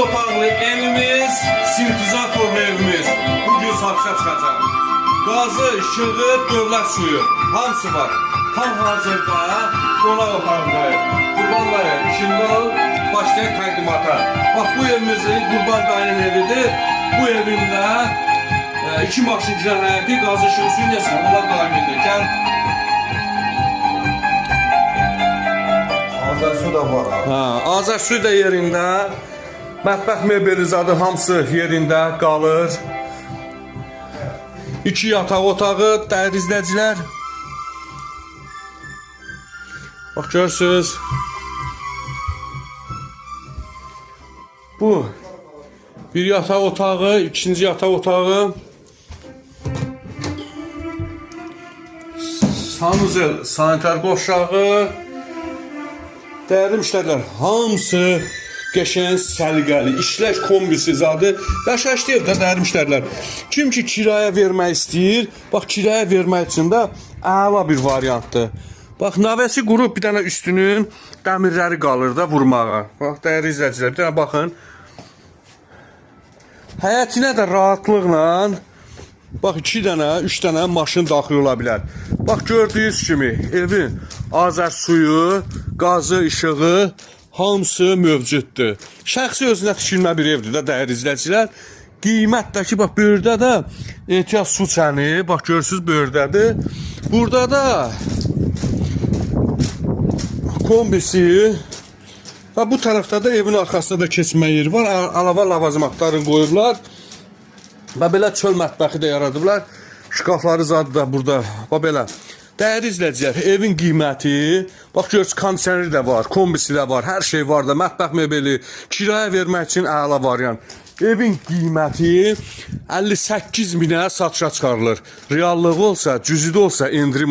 otaqlı evimiz, sintezatorlu evimiz bugün satışa çıxacaq. Gazı, işığı, dövlət suyu hamısı var. Tam hazırda qonaq otağındayım. Qurban dayı işində ol, başlayın təqdimata. Bax bu evimizin Qurban dayının evidir. Bu evimdə iki maşın girən həyəti, gazı, işığı, suyu nesin? Allah daim edir. Gəl. Azər su da var ha. Azər suyu da yerində. Mətbəx mebeli zadı hamısı yerində qalır. İki yataq otağı, dəyərli izləyicilər. Bax görürsünüz. Bu bir yataq otağı, ikinci yataq otağı. Sanuzel, sanitar qovşağı. Dəyərli müştərilər, hamısı qəşəng, səliqəli, işləş kombisi zadı. Yaşayış deyil də dəyərli müştərilər. Kim ki kirayə vermək istəyir, bax kirayə vermək üçün də əla bir variantdır. Bax navəsi qurub bir dənə üstünün dəmirləri qalır da vurmağa. Bax dəyərli izləyicilər, bir dənə baxın. Həyətinə də rahatlıqla bax 2 dənə, 3 dənə maşın daxil ola bilər. Bax gördüyünüz kimi evin Azər suyu, qazı, işığı hamısı mövcuddur. Şəxsi özünə tikilmə bir evdir də dəyərli izləyicilər. Qiymətdəki bax böyürdə də ehtiyac su çəni, bax görürsüz böyürdədir. Burada da kombisi və bu tərəfdə də evin arxasında da keçmə yeri var. Əlavə lavazımatlarını qoyublar. Və belə çöl mətbəxi də yaradıblar. Şkafları zadı da burada. Bax belə. Dəyərli izləyicilər, evin qiyməti, bax görürsünüz, kondisioneri də var, kombisi də var, hər şey var da, mətbəx mebeli, kirayə vermək üçün əla variant. Evin qiyməti 58 minə satışa çıxarılır. Reallığı olsa, cüzüdə olsa endirim